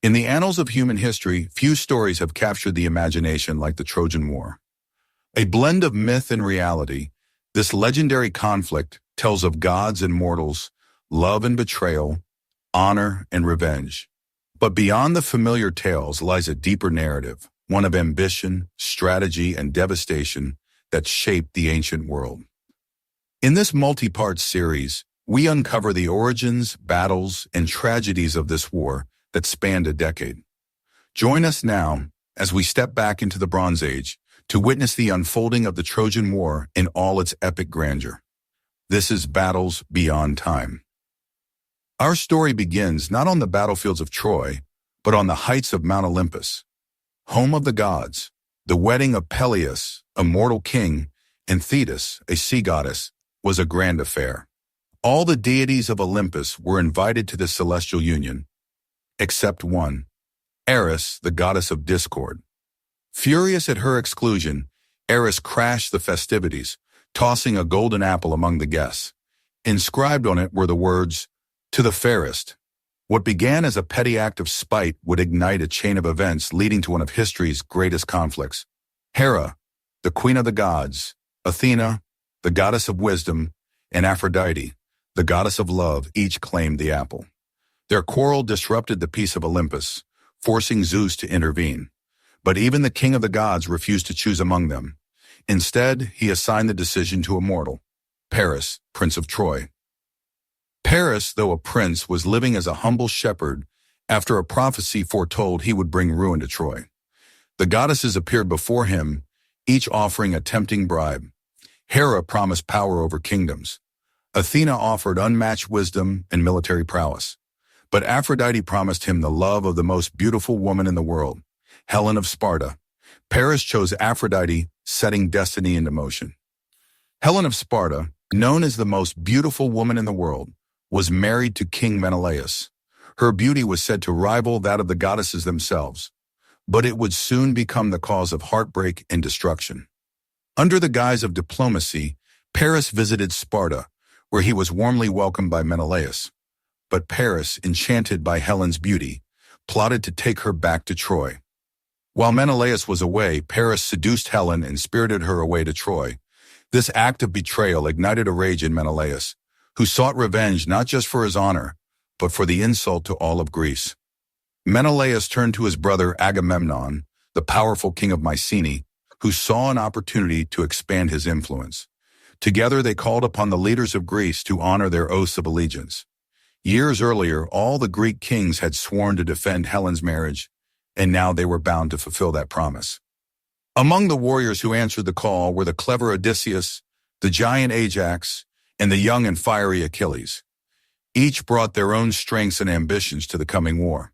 In the annals of human history, few stories have captured the imagination like the Trojan War. A blend of myth and reality, this legendary conflict tells of gods and mortals, love and betrayal, honor and revenge. But beyond the familiar tales lies a deeper narrative, one of ambition, strategy, and devastation that shaped the ancient world. In this multi-part series, we uncover the origins, battles, and tragedies of this war that spanned a decade. Join us now as we step back into the Bronze Age to witness the unfolding of the Trojan War in all its epic grandeur. This is Battles Beyond Time. Our story begins not on the battlefields of Troy, but on the heights of Mount Olympus, home of the gods. The wedding of Peleus, a mortal king, and Thetis, a sea goddess, was a grand affair. All the deities of Olympus were invited to this celestial union, except one, Eris, the goddess of discord. Furious at her exclusion, Eris crashed the festivities, tossing a golden apple among the guests. Inscribed on it were the words, "To the fairest." What began as a petty act of spite would ignite a chain of events leading to one of history's greatest conflicts. Hera, the queen of the gods, Athena, the goddess of wisdom, and Aphrodite, the goddess of love, each claimed the apple. Their quarrel disrupted the peace of Olympus, forcing Zeus to intervene. But even the king of the gods refused to choose among them. Instead, he assigned the decision to a mortal, Paris, prince of Troy. Paris, though a prince, was living as a humble shepherd after a prophecy foretold he would bring ruin to Troy. The goddesses appeared before him, each offering a tempting bribe. Hera promised power over kingdoms. Athena offered unmatched wisdom and military prowess. But Aphrodite promised him the love of the most beautiful woman in the world, Helen of Sparta. Paris chose Aphrodite, setting destiny into motion. Helen of Sparta, known as the most beautiful woman in the world, was married to King Menelaus. Her beauty was said to rival that of the goddesses themselves, but it would soon become the cause of heartbreak and destruction. Under the guise of diplomacy, Paris visited Sparta, where he was warmly welcomed by Menelaus. But Paris, enchanted by Helen's beauty, plotted to take her back to Troy. While Menelaus was away, Paris seduced Helen and spirited her away to Troy. This act of betrayal ignited a rage in Menelaus, who sought revenge not just for his honor, but for the insult to all of Greece. Menelaus turned to his brother Agamemnon, the powerful king of Mycenae, who saw an opportunity to expand his influence. Together they called upon the leaders of Greece to honor their oaths of allegiance. Years earlier, all the Greek kings had sworn to defend Helen's marriage, and now they were bound to fulfill that promise. Among the warriors who answered the call were the clever Odysseus, the giant Ajax, and the young and fiery Achilles. Each brought their own strengths and ambitions to the coming war.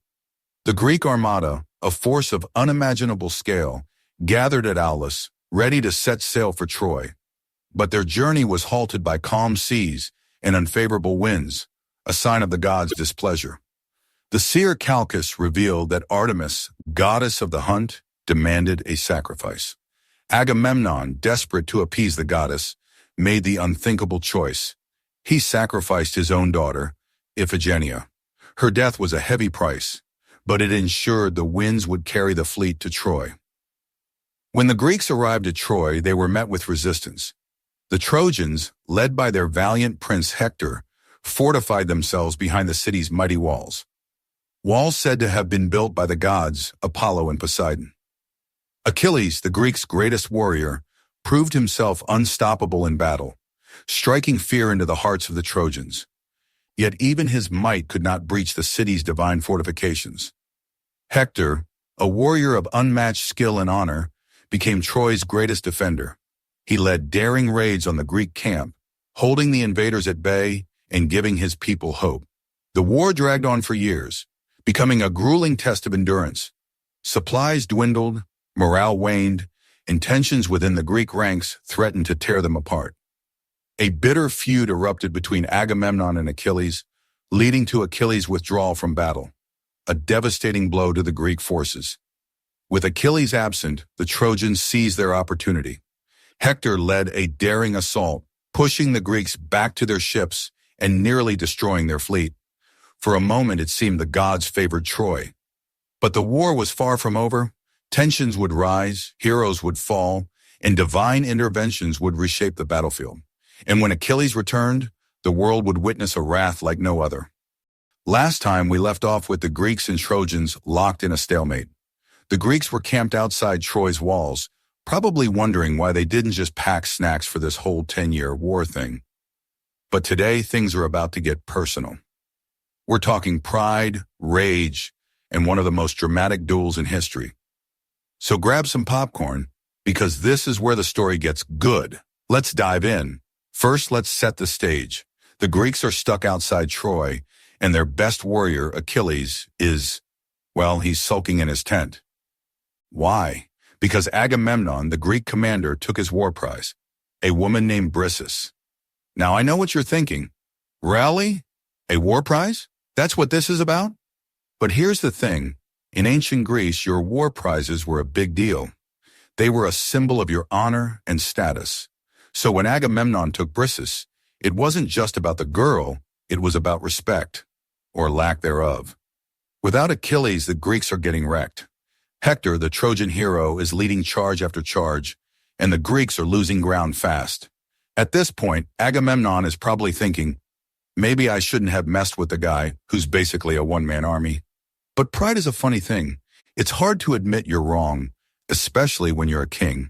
The Greek armada, a force of unimaginable scale, gathered at Aulis, ready to set sail for Troy. But their journey was halted by calm seas and unfavorable winds, a sign of the gods' displeasure. The seer Calchas revealed that Artemis, goddess of the hunt, demanded a sacrifice. Agamemnon, desperate to appease the goddess, made the unthinkable choice. He sacrificed his own daughter, Iphigenia. Her death was a heavy price, but it ensured the winds would carry the fleet to Troy. When the Greeks arrived at Troy, they were met with resistance. The Trojans, led by their valiant prince Hector, fortified themselves behind the city's mighty walls. Walls said to have been built by the gods, Apollo and Poseidon. Achilles, the Greeks' greatest warrior, proved himself unstoppable in battle, striking fear into the hearts of the Trojans. Yet even his might could not breach the city's divine fortifications. Hector, a warrior of unmatched skill and honor, became Troy's greatest defender. He led daring raids on the Greek camp, holding the invaders at bay and giving his people hope. The war dragged on for years, becoming a grueling test of endurance. Supplies dwindled, morale waned, and tensions within the Greek ranks threatened to tear them apart. A bitter feud erupted between Agamemnon and Achilles, leading to Achilles' withdrawal from battle, a devastating blow to the Greek forces. With Achilles absent, the Trojans seized their opportunity. Hector led a daring assault, pushing the Greeks back to their ships and nearly destroying their fleet. For a moment, it seemed the gods favored Troy. But the war was far from over. Tensions would rise, heroes would fall, and divine interventions would reshape the battlefield. And when Achilles returned, the world would witness a wrath like no other. Last time we left off with the Greeks and Trojans locked in a stalemate. The Greeks were camped outside Troy's walls, probably wondering why they didn't just pack snacks for this whole 10-year war thing. But today, things are about to get personal. We're talking pride, rage, and one of the most dramatic duels in history. So grab some popcorn, because this is where the story gets good. Let's dive in. First, let's set the stage. The Greeks are stuck outside Troy, and their best warrior, Achilles, he's sulking in his tent. Why? Because Agamemnon, the Greek commander, took his war prize, a woman named Briseis. Now, I know what you're thinking. Really? A war prize? That's what this is about? But here's the thing. In ancient Greece, your war prizes were a big deal. They were a symbol of your honor and status. So when Agamemnon took Briseis, it wasn't just about the girl, it was about respect, or lack thereof. Without Achilles, the Greeks are getting wrecked. Hector, the Trojan hero, is leading charge after charge, and the Greeks are losing ground fast. At this point, Agamemnon is probably thinking, maybe I shouldn't have messed with the guy who's basically a one-man army. But pride is a funny thing. It's hard to admit you're wrong, especially when you're a king.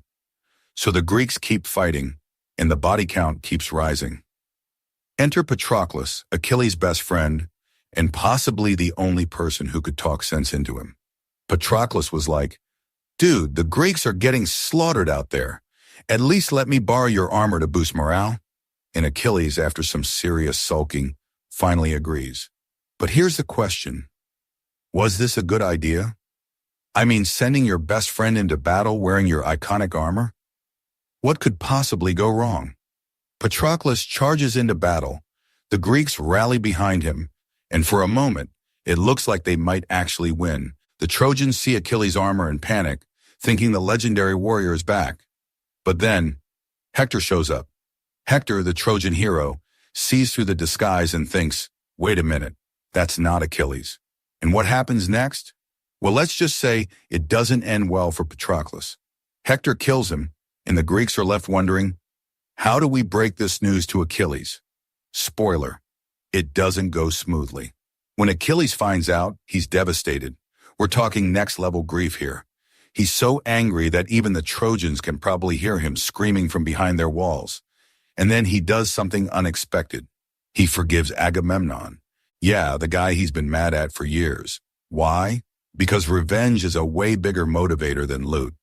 So the Greeks keep fighting, and the body count keeps rising. Enter Patroclus, Achilles' best friend, and possibly the only person who could talk sense into him. Patroclus was like, dude, the Greeks are getting slaughtered out there. At least let me borrow your armor to boost morale. And Achilles, after some serious sulking, finally agrees. But here's the question. Was this a good idea? I mean, sending your best friend into battle wearing your iconic armor? What could possibly go wrong? Patroclus charges into battle. The Greeks rally behind him, and for a moment, it looks like they might actually win. The Trojans see Achilles' armor and panic, thinking the legendary warrior is back. But then, Hector shows up. Hector, the Trojan hero, sees through the disguise and thinks, wait a minute, that's not Achilles. And what happens next? Well, let's just say it doesn't end well for Patroclus. Hector kills him, and the Greeks are left wondering, how do we break this news to Achilles? Spoiler, it doesn't go smoothly. When Achilles finds out, he's devastated. We're talking next-level grief here. He's so angry that even the Trojans can probably hear him screaming from behind their walls. And then he does something unexpected. He forgives Agamemnon. Yeah, the guy he's been mad at for years. Why? Because revenge is a way bigger motivator than loot.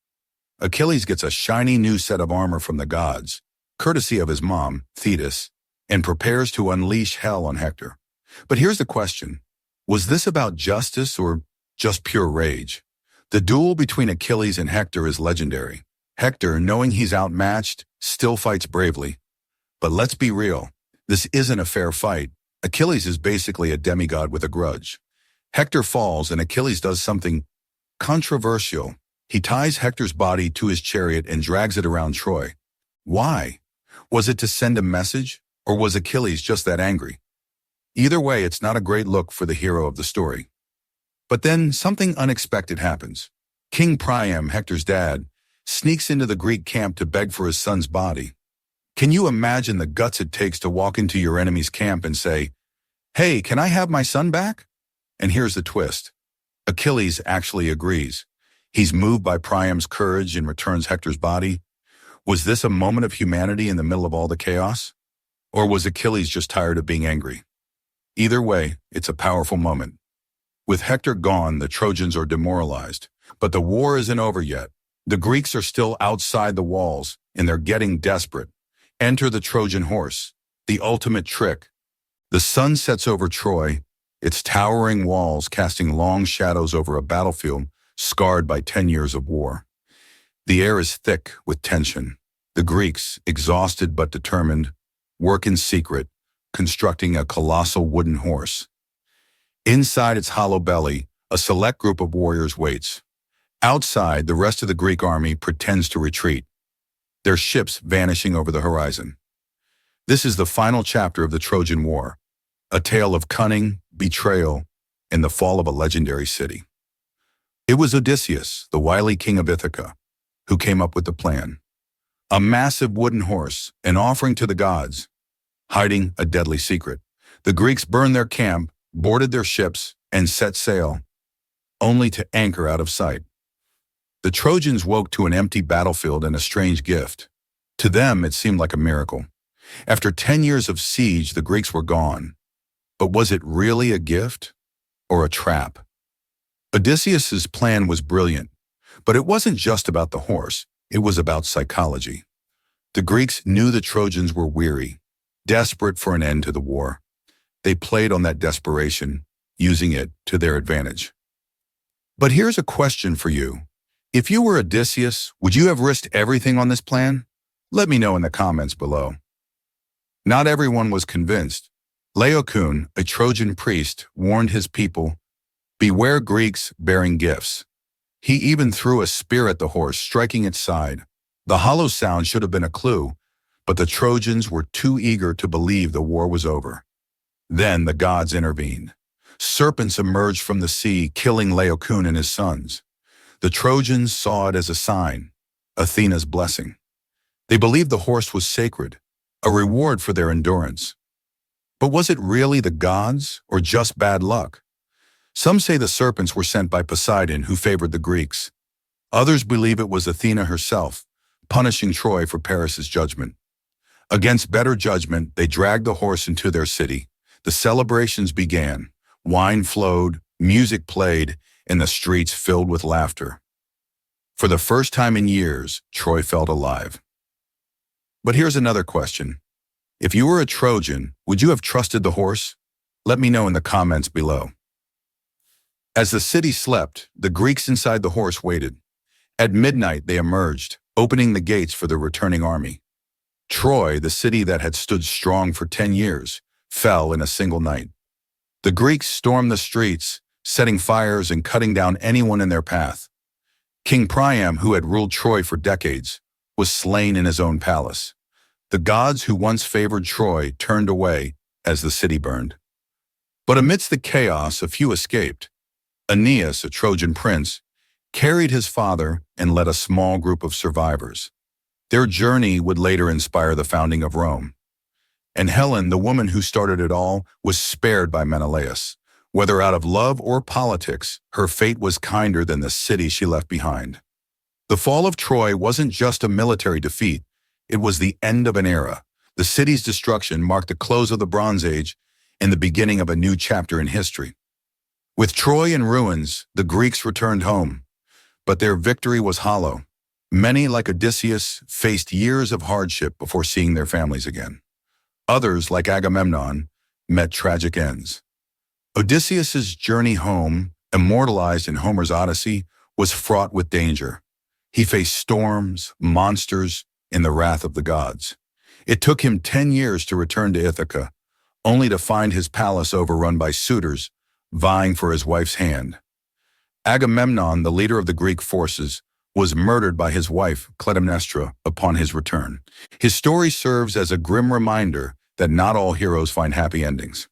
Achilles gets a shiny new set of armor from the gods, courtesy of his mom, Thetis, and prepares to unleash hell on Hector. But here's the question. Was this about justice or just pure rage? The duel between Achilles and Hector is legendary. Hector, knowing he's outmatched, still fights bravely. But let's be real. This isn't a fair fight. Achilles is basically a demigod with a grudge. Hector falls and Achilles does something controversial. He ties Hector's body to his chariot and drags it around Troy. Why? Was it to send a message, or was Achilles just that angry? Either way, it's not a great look for the hero of the story. But then something unexpected happens. King Priam, Hector's dad, sneaks into the Greek camp to beg for his son's body. Can you imagine the guts it takes to walk into your enemy's camp and say, hey, can I have my son back? And here's the twist. Achilles actually agrees. He's moved by Priam's courage and returns Hector's body. Was this a moment of humanity in the middle of all the chaos? Or was Achilles just tired of being angry? Either way, it's a powerful moment. With Hector gone, the Trojans are demoralized. But the war isn't over yet. The Greeks are still outside the walls, and they're getting desperate. Enter the Trojan Horse, the ultimate trick. The sun sets over Troy, its towering walls casting long shadows over a battlefield scarred by 10 years of war. The air is thick with tension. The Greeks, exhausted but determined, work in secret, constructing a colossal wooden horse. Inside its hollow belly, a select group of warriors waits. Outside, the rest of the Greek army pretends to retreat, their ships vanishing over the horizon. This is the final chapter of the Trojan War, a tale of cunning, betrayal, and the fall of a legendary city. It was Odysseus, the wily king of Ithaca, who came up with the plan. A massive wooden horse, an offering to the gods, hiding a deadly secret. The Greeks burned their camp, boarded their ships, and set sail, only to anchor out of sight. The Trojans woke to an empty battlefield and a strange gift. To them, it seemed like a miracle. After 10 years of siege, the Greeks were gone. But was it really a gift or a trap? Odysseus's plan was brilliant, but it wasn't just about the horse, it was about psychology. The Greeks knew the Trojans were weary, desperate for an end to the war. They played on that desperation, using it to their advantage. But here's a question for you. If you were Odysseus, would you have risked everything on this plan? Let me know in the comments below. Not everyone was convinced. Laocoon, a Trojan priest, warned his people, "Beware Greeks bearing gifts." He even threw a spear at the horse, striking its side. The hollow sound should have been a clue, but the Trojans were too eager to believe the war was over. Then the gods intervened. Serpents emerged from the sea, killing Laocoon and his sons. The Trojans saw it as a sign, Athena's blessing. They believed the horse was sacred, a reward for their endurance. But was it really the gods or just bad luck? Some say the serpents were sent by Poseidon, who favored the Greeks. Others believe it was Athena herself, punishing Troy for Paris's judgment. Against better judgment, they dragged the horse into their city. The celebrations began. Wine flowed, music played, and the streets filled with laughter. For the first time in years, Troy felt alive. But here's another question. If you were a Trojan, would you have trusted the horse? Let me know in the comments below. As the city slept, the Greeks inside the horse waited. At midnight, they emerged, opening the gates for the returning army. Troy, the city that had stood strong for 10 years, fell in a single night. The Greeks stormed the streets, setting fires and cutting down anyone in their path. King Priam, who had ruled Troy for decades, was slain in his own palace. The gods who once favored Troy turned away as the city burned. But amidst the chaos, a few escaped. Aeneas, a Trojan prince, carried his father and led a small group of survivors. Their journey would later inspire the founding of Rome. And Helen, the woman who started it all, was spared by Menelaus. Whether out of love or politics, her fate was kinder than the city she left behind. The fall of Troy wasn't just a military defeat, it was the end of an era. The city's destruction marked the close of the Bronze Age and the beginning of a new chapter in history. With Troy in ruins, the Greeks returned home, but their victory was hollow. Many, like Odysseus, faced years of hardship before seeing their families again. Others, like Agamemnon, met tragic ends. Odysseus's journey home, immortalized in Homer's Odyssey, was fraught with danger. He faced storms, monsters, and the wrath of the gods. It took him 10 years to return to Ithaca, only to find his palace overrun by suitors vying for his wife's hand. Agamemnon, the leader of the Greek forces, was murdered by his wife, Clytemnestra, upon his return. His story serves as a grim reminder that not all heroes find happy endings.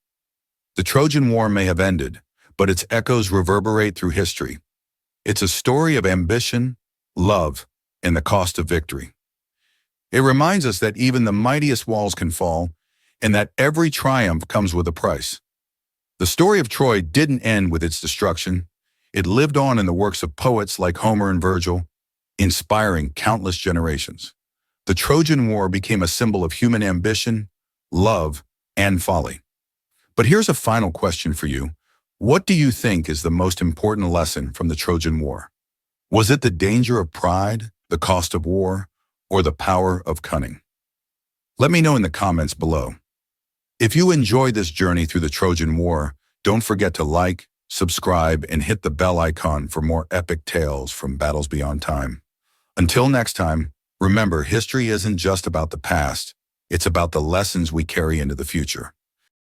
The Trojan War may have ended, but its echoes reverberate through history. It's a story of ambition, love, and the cost of victory. It reminds us that even the mightiest walls can fall, and that every triumph comes with a price. The story of Troy didn't end with its destruction. It lived on in the works of poets like Homer and Virgil, inspiring countless generations. The Trojan War became a symbol of human ambition, love, and folly. But here's a final question for you. What do you think is the most important lesson from the Trojan War? Was it the danger of pride, the cost of war, or the power of cunning? Let me know in the comments below. If you enjoyed this journey through the Trojan War, don't forget to like, subscribe, and hit the bell icon for more epic tales from battles beyond time. Until next time, remember, history isn't just about the past, it's about the lessons we carry into the future.